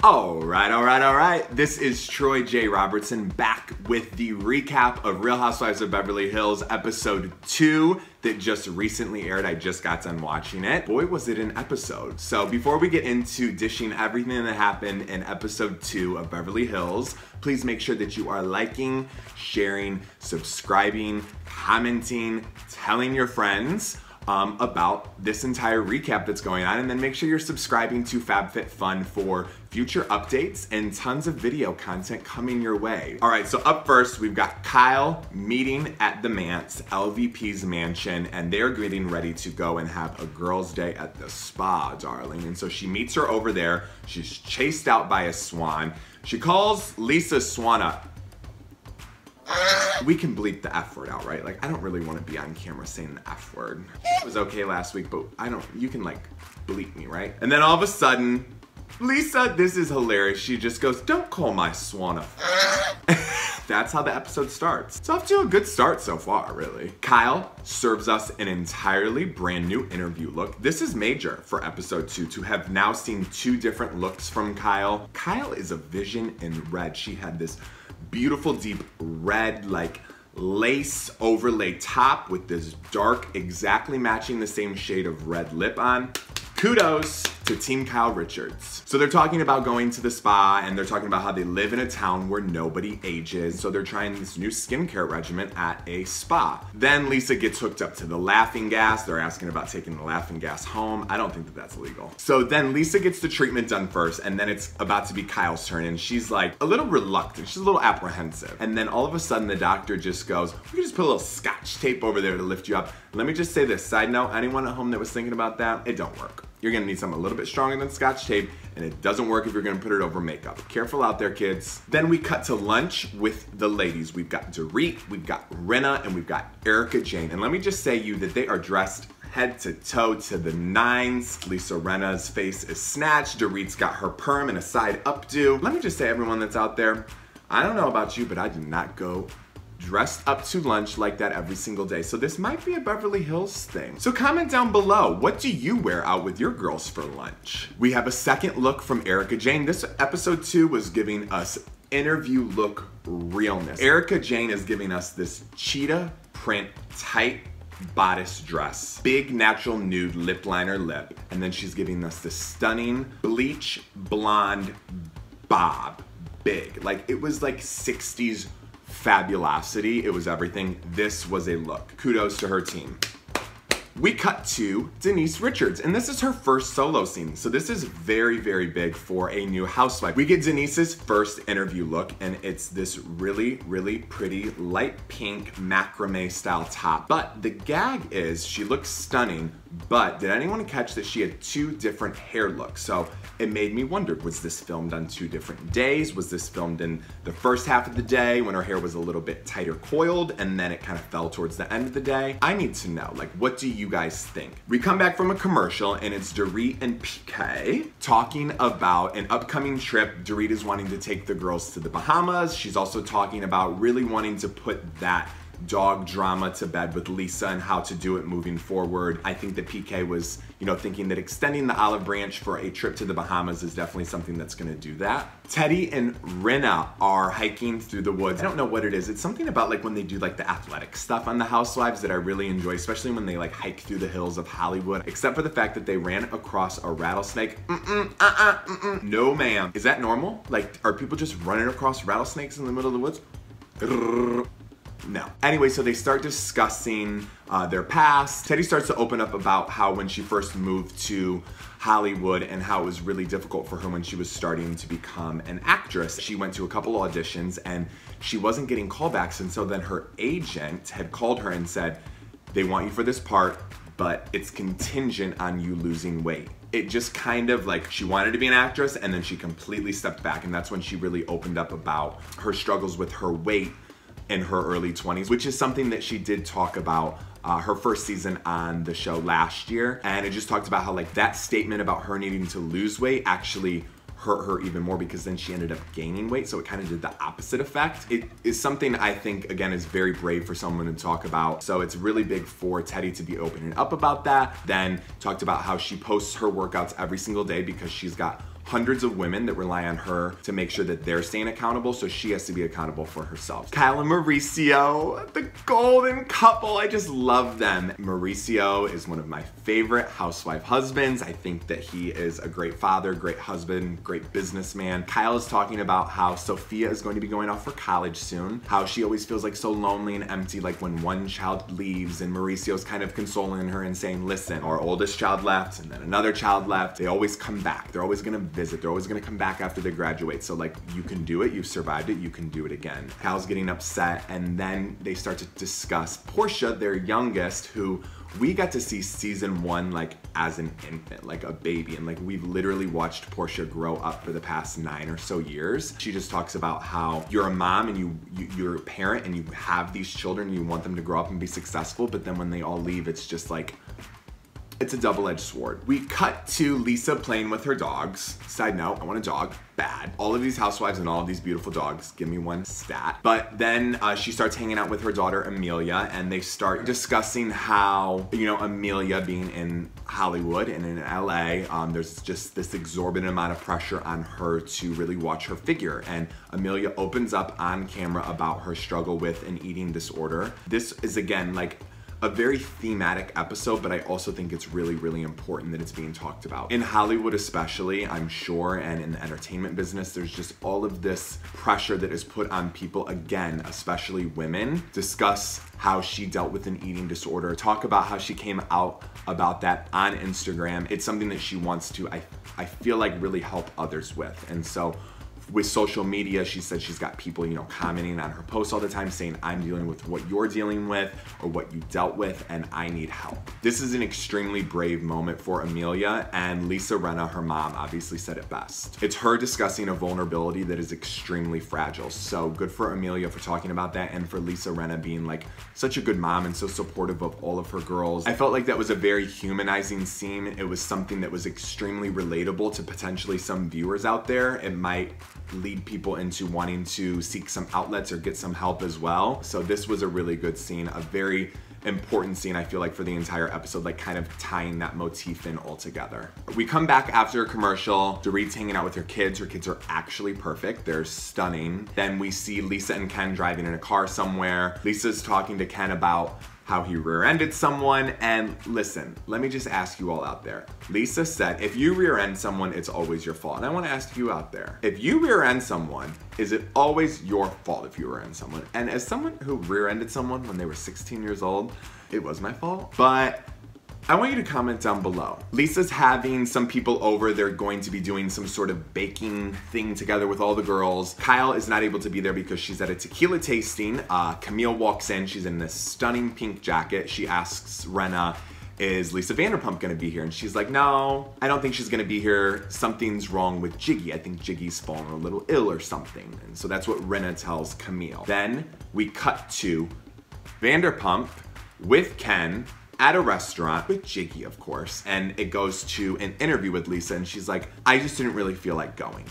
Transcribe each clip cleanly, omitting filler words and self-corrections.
All right. This is Troy J. Robertson back with the recap of Real Housewives of Beverly Hills episode 2 that just recently aired. I just got done watching it. Boy, was it an episode. So before we get into dishing everything that happened in episode 2 of Beverly Hills, please make sure that you are liking, sharing, subscribing, commenting, telling your friends about this entire recap that's going on, and then make sure you're subscribing to FabFitFun for future updates and tons of video content coming your way. All right, so up first, we've got Kyle meeting at the Mance, LVP's mansion, and they're getting ready to go and have a girls' day at the spa, darling. And so she meets her over there. She's chased out by a swan. She calls Lisa Swan up. We can bleep the F word out, right? Like, I don't really want to be on camera saying the F word. It was okay last week, but you can like bleep me, right? And then all of a sudden, Lisa, this is hilarious. She just goes, "Don't call my swan a..." That's how the episode starts. It's off to a good start so far, really. Kyle serves us an entirely brand new interview look. This is major for episode 2 to have now seen 2 different looks from Kyle. Kyle is a vision in red. She had this beautiful deep red like lace overlay top with this dark, exactly matching the same shade of red lip on. Kudos to Team Kyle Richards. So they're talking about going to the spa, and they're talking about how they live in a town where nobody ages. So they're trying this new skincare regimen at a spa. Then Lisa gets hooked up to the laughing gas. They're asking about taking the laughing gas home. I don't think that that's legal. So then Lisa gets the treatment done first, and then it's about to be Kyle's turn, and she's like a little reluctant. She's a little apprehensive. And then all of a sudden the doctor just goes, "We can just put a little scotch tape over there to lift you up." Let me just say this, side note, anyone at home that was thinking about that, it don't work. You're gonna need something a little bit stronger than scotch tape, and it doesn't work if you're gonna put it over makeup. Careful out there, kids. Then we cut to lunch with the ladies. We've got Dorit, we've got Rinna, and we've got Erica Jane. And let me just say you that they are dressed head to toe to the nines. Lisa Rinna's face is snatched. Dorit's got her perm and a side updo. Let me just say, everyone that's out there, I don't know about you, but I do not go dressed up to lunch like that every single day. So this might be a Beverly Hills thing. So comment down below, what do you wear out with your girls for lunch? We have a second look from Erica Jane. This episode 2 was giving us interview look realness. Erica Jane is giving us this cheetah print tight bodice dress, big natural nude lip liner lip, and then she's giving us this stunning bleach blonde bob, big. Like, it was like 60s fabulosity. It was everything. This was a look. Kudos to her team. We cut to Denise Richards, and this is her first solo scene. So this is very, very big for a new housewife. We get Denise's first interview look, and it's this really, really pretty light pink macrame style top. But the gag is she looks stunning, but did anyone catch that she had 2 different hair looks? So it made me wonder, was this filmed on 2 different days? Was this filmed in the first half of the day when her hair was a little bit tighter coiled, and then it kind of fell towards the end of the day? I need to know, like, what do you guys think? We come back from a commercial, and it's Dorit and PK talking about an upcoming trip. Dorit is wanting to take the girls to the Bahamas. She's also talking about really wanting to put that dog drama to bed with Lisa and how to do it moving forward. I think that PK was, thinking that extending the olive branch for a trip to the Bahamas is definitely something that's gonna do that. Teddy and Rinna are hiking through the woods. I don't know what it is. It's something about like when they do like the athletic stuff on the Housewives that I really enjoy, especially when they like hike through the hills of Hollywood, except for the fact that they ran across a rattlesnake. No ma'am. Is that normal? Like, are people just running across rattlesnakes in the middle of the woods? No. Anyway, so they start discussing their past. Teddy starts to open up about how when she first moved to Hollywood and how it was really difficult for her when she was starting to become an actress. She went to a couple auditions and she wasn't getting callbacks, and so then her agent had called her and said, "They want you for this part, but it's contingent on you losing weight." It just kind of like, she wanted to be an actress and then she completely stepped back, and that's when she really opened up about her struggles with her weight in her early 20s, which is something that she did talk about her first season on the show last year. And it just talked about how like that statement about her needing to lose weight actually hurt her even more, because then she ended up gaining weight, so it kind of did the opposite effect. It is something I think, again, is very brave for someone to talk about. So it's really big for Teddy to be opening up about that. Then talked about how she posts her workouts every single day because she's got hundreds of women that rely on her to make sure that they're staying accountable, so she has to be accountable for herself. Kyle and Mauricio, the golden couple, I just love them. Mauricio is one of my favorite housewife husbands. I think that he is a great father, great husband, great businessman. Kyle is talking about how Sophia is going to be going off for college soon, how she always feels like so lonely and empty, like when one child leaves, and Mauricio's kind of consoling her and saying, listen, our oldest child left and then another child left. They always come back. They're always gonna visit. They're always gonna come back after they graduate. So like, you can do it, you've survived it, you can do it again. Kyle's getting upset, and then they start to discuss Portia, their youngest, who we got to see season 1 like as an infant, like a baby, and like we've literally watched Portia grow up for the past 9 or so years. She just talks about how you're a mom and you're a parent and you have these children, you want them to grow up and be successful, but then when they all leave, it's just like, it's a double-edged sword. We cut to Lisa playing with her dogs. Side note, I want a dog, bad. All of these housewives and all of these beautiful dogs, give me one stat. But then she starts hanging out with her daughter, Amelia, and they start discussing how, you know, Amelia being in Hollywood and in LA, there's just this exorbitant amount of pressure on her to really watch her figure. And Amelia opens up on camera about her struggle with an eating disorder. This is, again, like, a very thematic episode, but I also think it's really, really important that it's being talked about. In Hollywood especially, I'm sure, and in the entertainment business, there's just all of this pressure that is put on people, again, especially women. Discuss how she dealt with an eating disorder, talk about how she came out about that on Instagram. It's something that she wants to, I feel like, really help others with. And so with social media, she said she's got people, you know, commenting on her posts all the time saying, I'm dealing with what you're dealing with or what you dealt with, and I need help. This is an extremely brave moment for Amelia, and Lisa Rinna, her mom, obviously said it best. It's her discussing a vulnerability that is extremely fragile. So good for Amelia for talking about that, and for Lisa Rinna being like such a good mom and so supportive of all of her girls. I felt like that was a very humanizing scene. It was something that was extremely relatable to potentially some viewers out there. It might lead people into wanting to seek some outlets or get some help as well. So this was a really good scene, a very important scene, I feel like, for the entire episode, like kind of tying that motif in all together. We come back after a commercial. Dorit's hanging out with her kids. Her kids are actually perfect. They're stunning. Then we see Lisa and Ken driving in a car somewhere. Lisa's talking to Ken about how he rear-ended someone, and listen, let me just ask you all out there. Lisa said, if you rear-end someone, it's always your fault. And I wanna ask you out there, if you rear-end someone, is it always your fault if you rear-end someone? And as someone who rear-ended someone when they were 16 years old, it was my fault, but I want you to comment down below. Lisa's having some people over. They're going to be doing some sort of baking thing together with all the girls. Kyle is not able to be there because she's at a tequila tasting. Camille walks in. She's in this stunning pink jacket. She asks Rinna, is Lisa Vanderpump gonna be here? And she's like, no, I don't think she's gonna be here. Something's wrong with Jiggy. I think Jiggy's fallen a little ill or something. And so that's what Rinna tells Camille. Then we cut to Vanderpump with Ken at a restaurant with Jiggy, of course, and it goes to an interview with Lisa, and she's like, I just didn't really feel like going,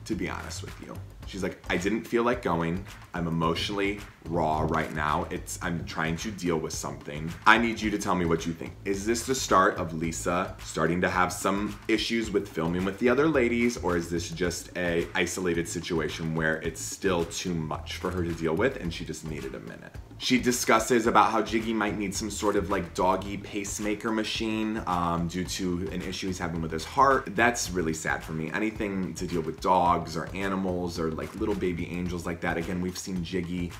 to be honest with you. She's like, I didn't feel like going. I'm emotionally raw right now. I'm trying to deal with something. I need you to tell me what you think. Is this the start of Lisa starting to have some issues with filming with the other ladies, or is this just a isolated situation where it's still too much for her to deal with and she just needed a minute? She discusses about how Jiggy might need some sort of like doggy pacemaker machine due to an issue he's having with his heart. That's really sad for me. Anything to deal with dogs or animals or like little baby angels like that. Again, we've seen Jiggy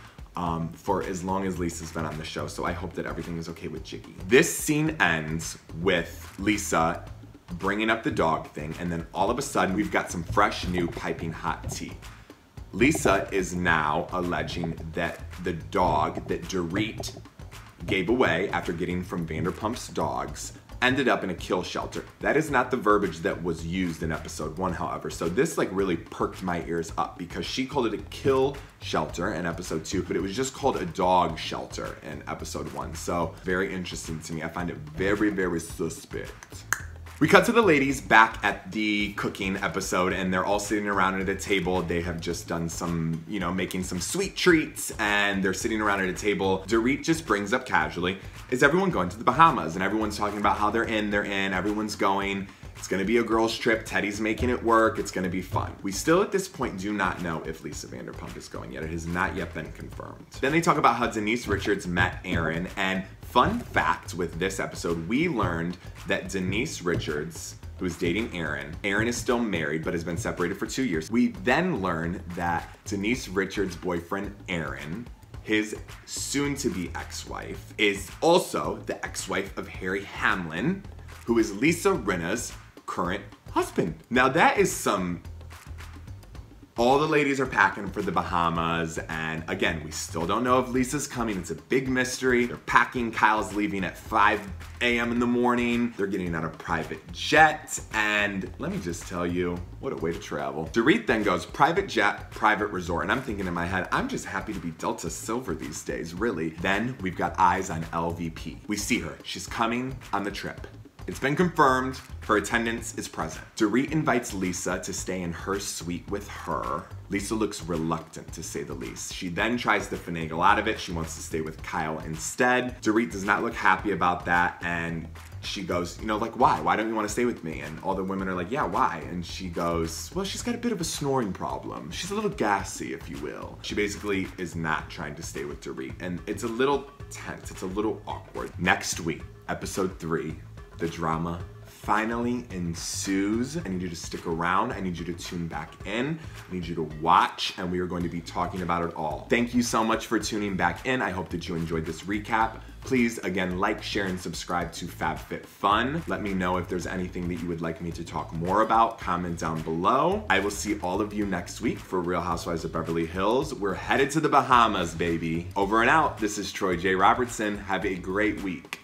for as long as Lisa's been on the show, so I hope that everything is okay with Jiggy. This scene ends with Lisa bringing up the dog thing, and then all of a sudden we've got some fresh, new, piping hot tea. Lisa is now alleging that the dog that Dorit gave away after getting from Vanderpump's dogs ended up in a kill shelter. That is not the verbiage that was used in episode 1, however. So this like really perked my ears up because she called it a kill shelter in episode 2, but it was just called a dog shelter in episode 1. So very interesting to me. I find it very, very suspect. We cut to the ladies back at the cooking episode, and they're all sitting around at a table. They have just done some, you know, making some sweet treats, and they're sitting around at a table. Dorit just brings up casually, is everyone going to the Bahamas? And everyone's talking about how they're in, everyone's going. It's gonna be a girls trip. Teddy's making it work. It's gonna be fun. We still at this point do not know if Lisa Vanderpump is going yet. It has not yet been confirmed. Then they talk about how Denise Richards met Aaron, and fun fact with this episode, we learned that Denise Richards, who is dating Aaron is still married but has been separated for 2 years. We then learn that Denise Richards' boyfriend Aaron, his soon-to-be ex-wife, is also the ex-wife of Harry Hamlin, who is Lisa Rinna's current husband. Now that is some... All the ladies are packing for the Bahamas, and again, we still don't know if Lisa's coming. It's a big mystery. They're packing. Kyle's leaving at 5 a.m. in the morning. They're getting on a private jet, and let me just tell you, what a way to travel. Dorit then goes, private jet, private resort, and I'm thinking in my head, I'm just happy to be Delta Silver these days, really. Then we've got eyes on LVP. We see her. She's coming on the trip. It's been confirmed, her attendance is present. Dorit invites Lisa to stay in her suite with her. Lisa looks reluctant, to say the least. She then tries to finagle out of it. She wants to stay with Kyle instead. Dorit does not look happy about that, and she goes, you know, like, why? Why don't you want to stay with me? And all the women are like, yeah, why? And she goes, well, she's got a bit of a snoring problem. She's a little gassy, if you will. She basically is not trying to stay with Dorit, and it's a little tense. It's a little awkward. Next week, episode 3, the drama finally ensues. I need you to stick around. I need you to tune back in. I need you to watch, and we are going to be talking about it all. Thank you so much for tuning back in. I hope that you enjoyed this recap. Please, again, like, share, and subscribe to FabFitFun. Let me know if there's anything that you would like me to talk more about. Comment down below. I will see all of you next week for Real Housewives of Beverly Hills. We're headed to the Bahamas, baby. Over and out. This is Troy J. Robertson. Have a great week.